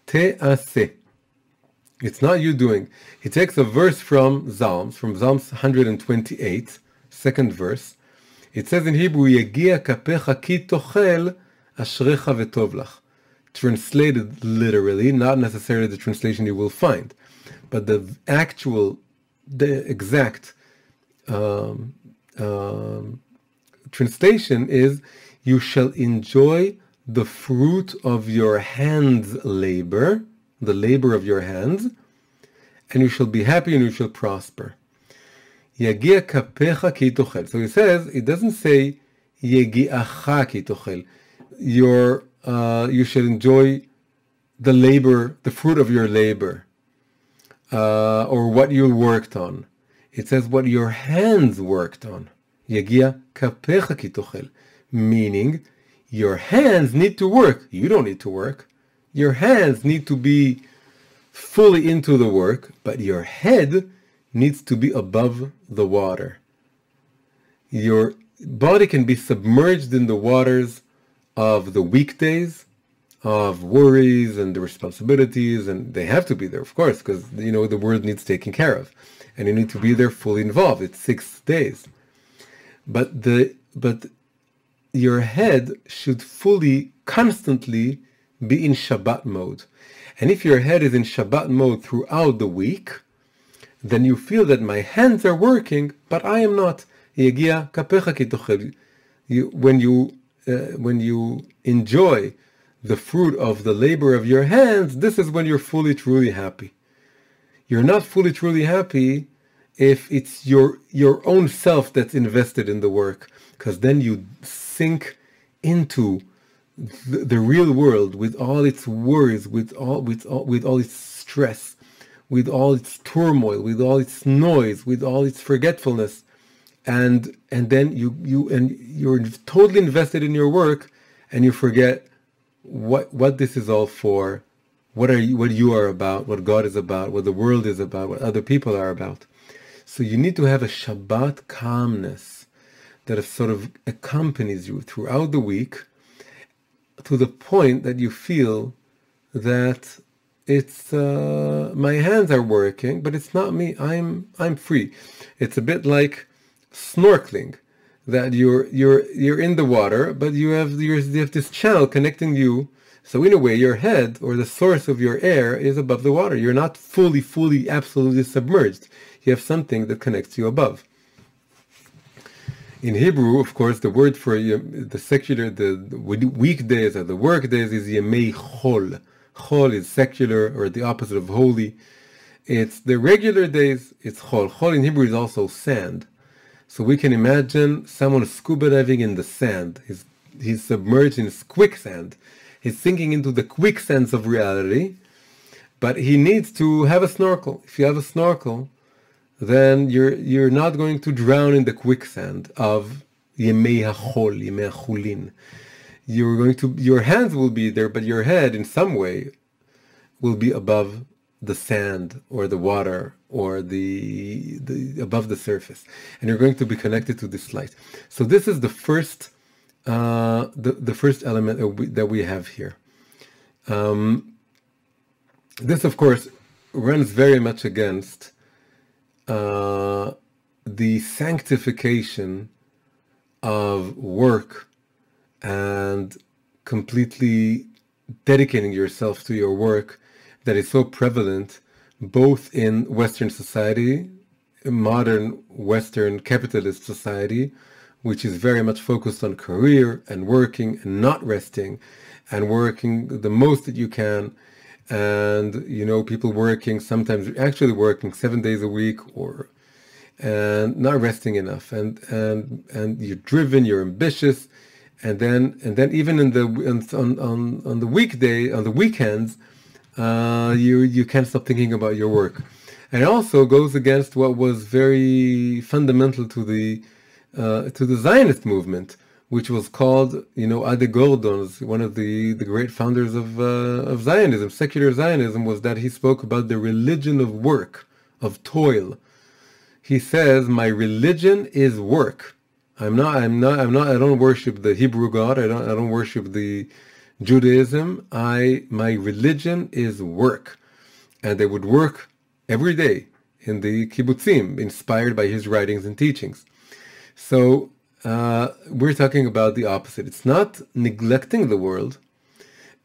S1: Te'aseh. It's not you doing. He takes a verse from Psalms 128, second verse. It says in Hebrew, Yegia kapecha ki tochel ashrecha v'tov lach. Translated literally, not necessarily the translation you will find, but the exact translation is, you shall enjoy the fruit of your hands' labor, the labor of your hands, and you shall be happy and you shall prosper. Yagia kapecha ki tochel. So he says, it doesn't say yegiacha ki tochel. You should enjoy the labor, the fruit of your labor, or what you worked on. It says what your hands worked on. Yagia kapecha ki tochel. Meaning, your hands need to work. You don't need to work. Your hands need to be fully into the work, but your head needs to be above the water. Your body can be submerged in the waters of the weekdays, of worries and the responsibilities, and they have to be there, of course, because the world needs taking care of, and you need to be there fully involved. It's 6 days, but your head should fully, constantly be in Shabbat mode. And if your head is in Shabbat mode throughout the week, then you feel that my hands are working, but I am not. Yegia kapecha ki tochel. When you enjoy the fruit of the labor of your hands, this is when you're fully, truly happy. You're not fully, truly happy if it's your own self that's invested in the work, because then you sink into the real world with all its worries, with all its stress, with all its turmoil, with all its noise, with all its forgetfulness, and then you're totally invested in your work, and you forget what this is all for, what you are about, what God is about, what the world is about, what other people are about. So you need to have a Shabbat calmness that sort of accompanies you throughout the week, to the point that you feel that it's my hands are working, but it's not me. I'm free. It's a bit like snorkeling, that you're in the water, but you have this channel connecting you. So in a way, your head, or the source of your air, is above the water. You're not fully, absolutely submerged. You have something that connects you above. In Hebrew, of course, the word for the secular, the weekdays or the work days is Yemei Chol. Chol is secular, or the opposite of holy. It's the regular days, it's Chol. Chol in Hebrew is also sand. So we can imagine someone scuba diving in the sand. He's submerged in quicksand. He's sinking into the quicksands of reality, but he needs to have a snorkel. If you have a snorkel, then you're not going to drown in the quicksand of Yemei HaChol, Yemei HaChulin. Your hands will be there, but your head in some way will be above the sand or the water or the above the surface, and you're going to be connected to this light. So this is the first the first element that we have here. This, of course, runs very much against the sanctification of work and completely dedicating yourself to your work that is so prevalent both in Western society, modern Western capitalist society, which is very much focused on career and working and not resting, and working the most that you can, and people working, sometimes actually working 7 days a week, and not resting enough, and you're driven, you're ambitious, and then even on the weekends, you can't stop thinking about your work. And it also goes against what was very fundamental to the Zionist movement, which was called, Ade Gordon's, one of the great founders of Zionism, secular Zionism, was that he spoke about the religion of work, of toil. He says, my religion is work. I don't worship the Hebrew God. I don't worship the Judaism. My religion is work. And they would work every day in the kibbutzim, inspired by his writings and teachings. So we're talking about the opposite. It's not neglecting the world.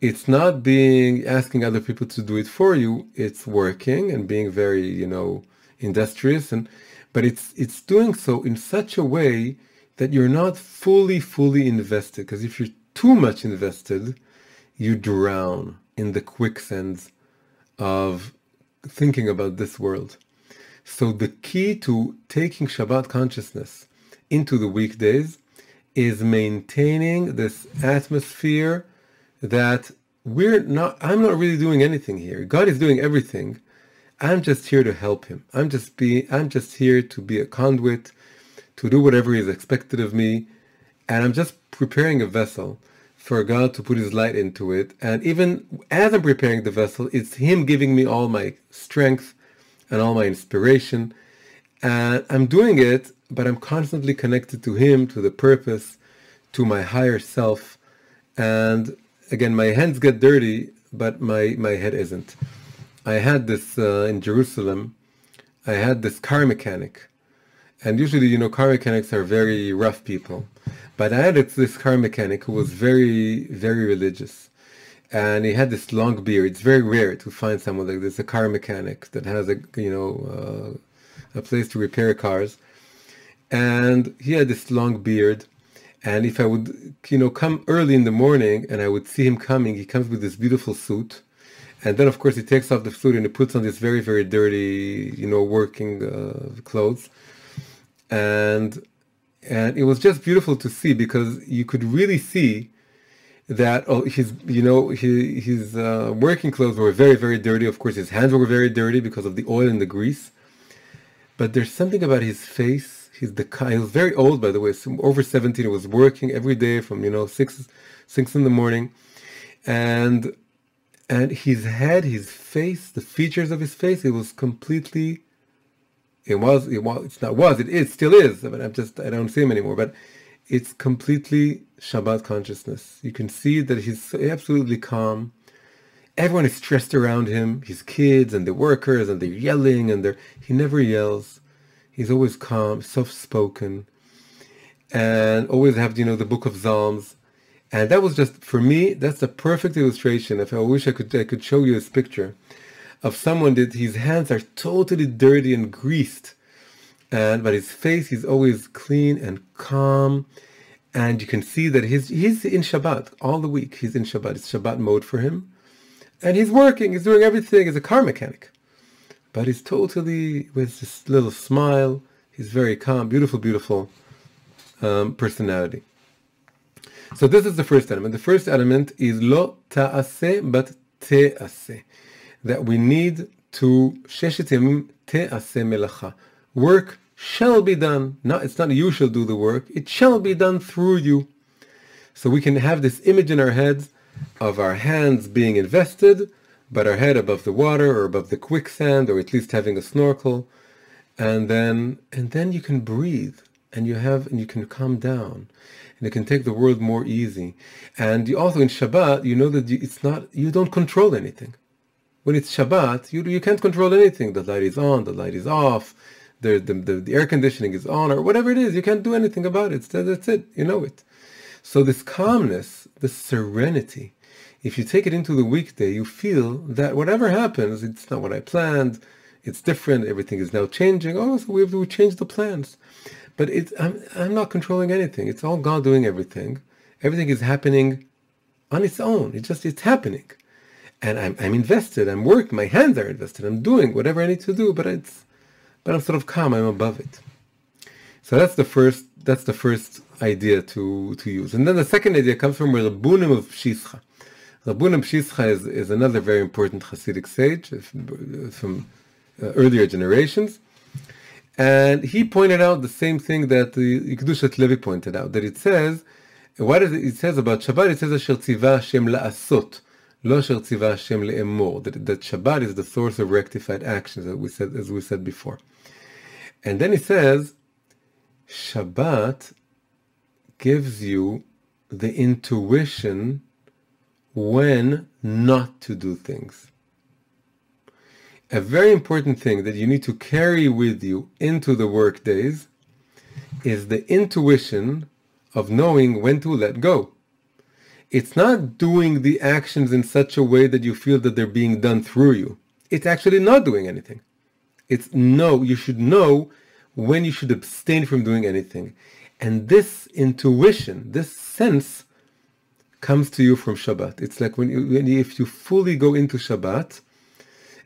S1: It's not asking other people to do it for you. It's working and being very, industrious, but it's doing so in such a way that you're not fully invested. Because if you're too much invested, you drown in the quicksands of thinking about this world. So the key to taking Shabbat consciousness into the weekdays is maintaining this atmosphere that I'm not really doing anything here. God is doing everything. I'm just here to help him. I'm just here to be a conduit, to do whatever is expected of me, and I'm just preparing a vessel for God to put his light into it. And even as I'm preparing the vessel, it's him giving me all my strength and all my inspiration. And I'm doing it, but I'm constantly connected to him, to the purpose, to my higher self. And again, my hands get dirty, but my head isn't. I had this in Jerusalem, I had this car mechanic. And usually, car mechanics are very rough people. But I had this car mechanic who was very, very religious. And he had this long beard. It's very rare to find someone like this, a car mechanic that has a place to repair cars. And he had this long beard. And if I would, come early in the morning and I would see him coming, he comes with this beautiful suit. And then, of course, he takes off the suit and he puts on this very, very dirty, working clothes. And it was just beautiful to see, because you could really see that his working clothes were very, very dirty. Of course, his hands were very dirty because of the oil and the grease. But there's something about his face. He was very old, by the way, so over 17. He was working every day from 6 in the morning, and his head, his face, the features of his face, it was completely. It still is, but I don't see him anymore, but it's completely Shabbat consciousness. You can see that he's absolutely calm. Everyone is stressed around him, his kids and the workers, and they're yelling, he never yells. He's always calm, soft-spoken, and always have, the book of Psalms. And that was just, for me, that's a perfect illustration. If I wish I could show you this picture of someone that his hands are totally dirty and greased, but his face is always clean and calm, and you can see that he's in Shabbat all the week. He's in Shabbat. It's Shabbat mode for him, and he's working. He's doing everything. He's a car mechanic, but he's totally with this little smile. He's very calm, beautiful personality. So this is the first element. The first element is lo ta'aseh, but te'aseh. That we need to sheshet yamim te'aseh melacha. Work shall be done. It's not you shall do the work. It shall be done through you. So we can have this image in our heads of our hands being invested, but our head above the water or above the quicksand, or at least having a snorkel, and then you can breathe, and you can calm down, and you can take the world more easy. And you also in Shabbat, you know that you don't control anything. When it's Shabbat, you can't control anything. The light is on, the light is off, the air conditioning is on, or whatever it is. You can't do anything about it. That's it. You know it. So this calmness, this serenity, if you take it into the weekday, you feel that whatever happens, it's not what I planned. It's different. Everything is now changing. Oh, so we have to change the plans. But I'm not controlling anything. It's all God doing everything. Everything is happening on its own. It's happening. And I'm invested, I'm working, my hands are invested, I'm doing whatever I need to do, but I'm sort of calm, I'm above it. So that's the first idea to use. And then the second idea comes from Rabbunim of Pshischa. Rabbunim of Pshischa is another very important Hasidic sage from earlier generations. And he pointed out the same thing that the Kedushat Levi pointed out, that it says, what is it? It says about Shabbat, it says, Asher tziva Hashem la'asot, lo asher tziva Hashem le'emor, that Shabbat is the source of rectified actions, as we said before. And then it says, Shabbat gives you the intuition when not to do things. A very important thing that you need to carry with you into the work days is the intuition of knowing when to let go. It's not doing the actions in such a way that you feel that they're being done through you. It's actually not doing anything. You should know when you should abstain from doing anything. And this intuition, this sense, comes to you from Shabbat. It's like if you fully go into Shabbat,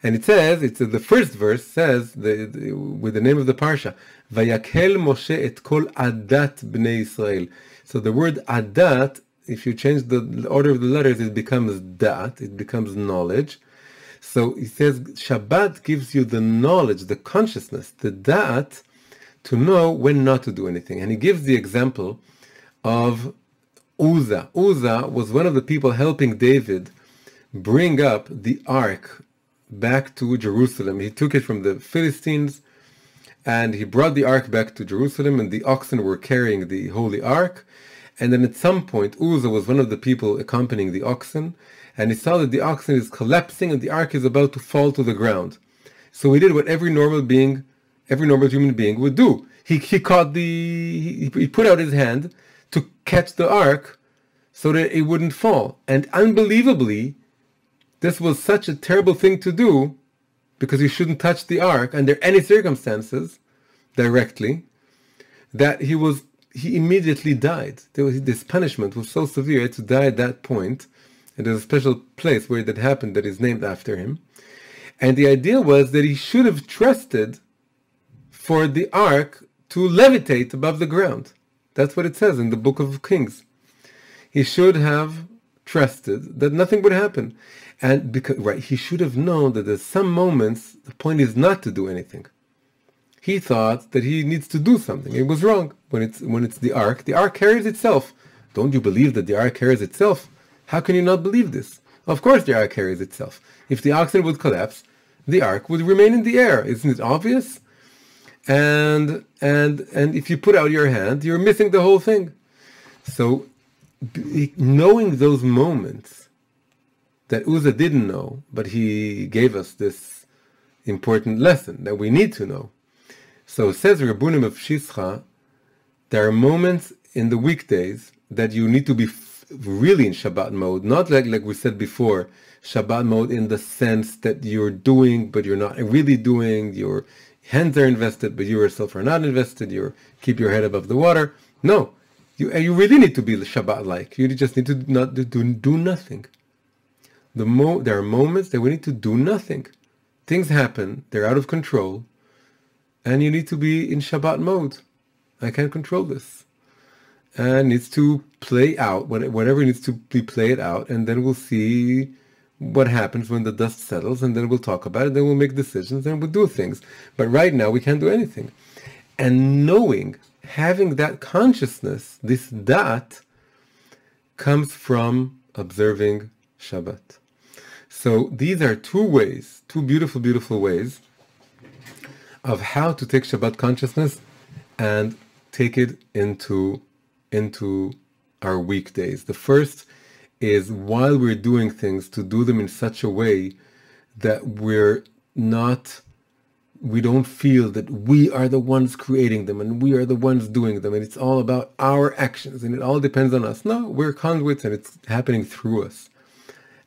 S1: and it says, the first verse says, with the name of the parsha, Vayakhel Moshe et kol adat bnei Israel. So the word adat, if you change the order of the letters, it becomes dat, it becomes knowledge. So it says, Shabbat gives you the knowledge, the consciousness, the dat, to know when not to do anything. And he gives the example of Uzzah. Uzzah was one of the people helping David bring up the ark back to Jerusalem. He took it from the Philistines and he brought the ark back to Jerusalem, and the oxen were carrying the holy ark. And then at some point, Uzzah was one of the people accompanying the oxen, and he saw that the oxen is collapsing and the ark is about to fall to the ground. So he did what every normal human being would do. He put out his hand to catch the ark so that it wouldn't fall. And unbelievably, this was such a terrible thing to do, because you shouldn't touch the ark under any circumstances directly, that he immediately died. This punishment was so severe, he had to die at that point. And there's a special place where that happened that is named after him. And the idea was that he should have trusted for the ark to levitate above the ground. That's what it says in the book of Kings. He should have trusted that nothing would happen. And he should have known that at some moments the point is not to do anything. He thought that he needs to do something. It was wrong. When it's the ark carries itself. Don't you believe that the ark carries itself? How can you not believe this? Of course the ark carries itself. If the oxen would collapse, the ark would remain in the air. Isn't it obvious? And if you put out your hand, you're missing the whole thing. So knowing those moments that Uzzah didn't know, but he gave us this important lesson that we need to know. So says Rabbunim of Shischa, there are moments in the weekdays that you need to be really in Shabbat mode, not like we said before, Shabbat mode in the sense that you're doing, but you're not really doing, your hands are invested, but you yourself are not invested, you keep your head above the water. No, you really need to be Shabbat-like. You just need to not do nothing. There are moments that we need to do nothing. Things happen, they're out of control, and you need to be in Shabbat mode. I can't control this. And needs to play out, whatever needs to be played out, and then we'll see what happens when the dust settles, and then we'll talk about it, then we'll make decisions, and we'll do things. But right now, we can't do anything. And having that consciousness, this dat, comes from observing Shabbat. So these are two beautiful, beautiful ways of how to take Shabbat consciousness and take it into our weekdays. The first is, while we're doing things, to do them in such a way that we don't feel that we are the ones creating them and we are the ones doing them and it's all about our actions and it all depends on us. No, we're conduits and it's happening through us.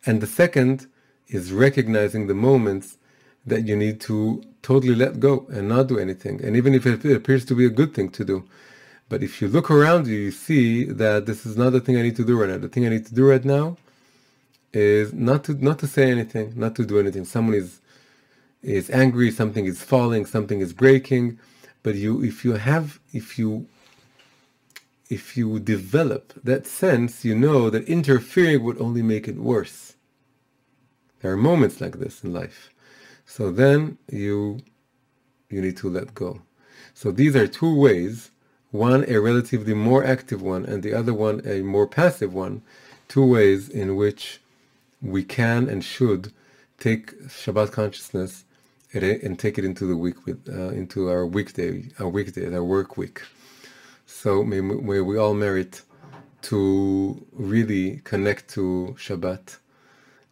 S1: And the second is recognizing the moments that you need to totally let go and not do anything. And even if it appears to be a good thing to do. But if you look around you, you see that this is not the thing I need to do right now. The thing I need to do right now is not to say anything, not to do anything. Someone is angry, something is falling, something is breaking. But if you develop that sense, you know that interfering would only make it worse. There are moments like this in life. So then you need to let go. So these are two ways, one a relatively more active one and the other one a more passive one, two ways in which we can and should take Shabbat consciousness and take it into the week, into our weekdays, our work week. So may we all merit to really connect to Shabbat,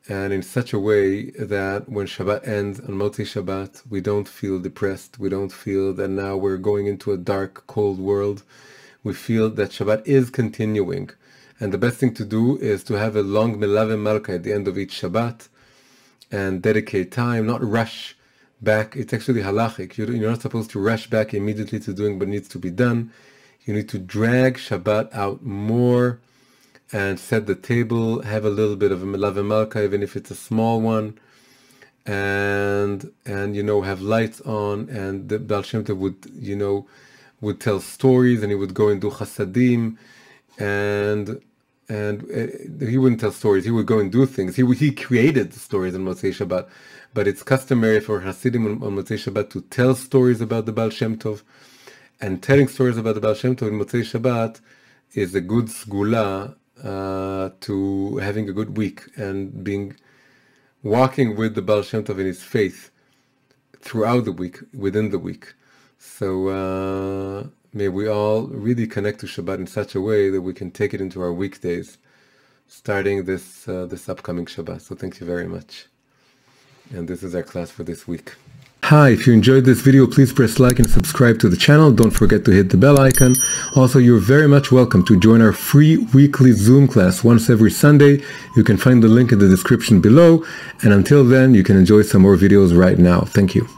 S1: and in such a way that when Shabbat ends on Motzei Shabbat, we don't feel depressed. We don't feel that now we're going into a dark, cold world. We feel that Shabbat is continuing. And the best thing to do is to have a long Melave Malka at the end of each Shabbat and dedicate time, not rush back. It's actually halachic. You're not supposed to rush back immediately to doing what needs to be done. You need to drag Shabbat out more and set the table, have a little bit of a Melave Malka, even if it's a small one, and have lights on, and the Baal Shem Tov would tell stories, and he would go and do chasadim, and he wouldn't tell stories, he would go and do things. He created the stories on Motzei Shabbat, but it's customary for Hasidim on Motzei Shabbat to tell stories about the Baal Shem Tov, and telling stories about the Baal Shem Tov in Motzei Shabbat is a good sgula to having a good week and walking with the Baal Shem Tov in his faith throughout the week, within the week. So may we all really connect to Shabbat in such a way that we can take it into our weekdays, starting this upcoming Shabbat. So thank you very much. And this is our class for this week. Hi, if you enjoyed this video, please press like and subscribe to the channel. Don't forget to hit the bell icon. Also, you're very much welcome to join our free weekly Zoom class once every Sunday. You can find the link in the description below. And until then, you can enjoy some more videos right now. Thank you.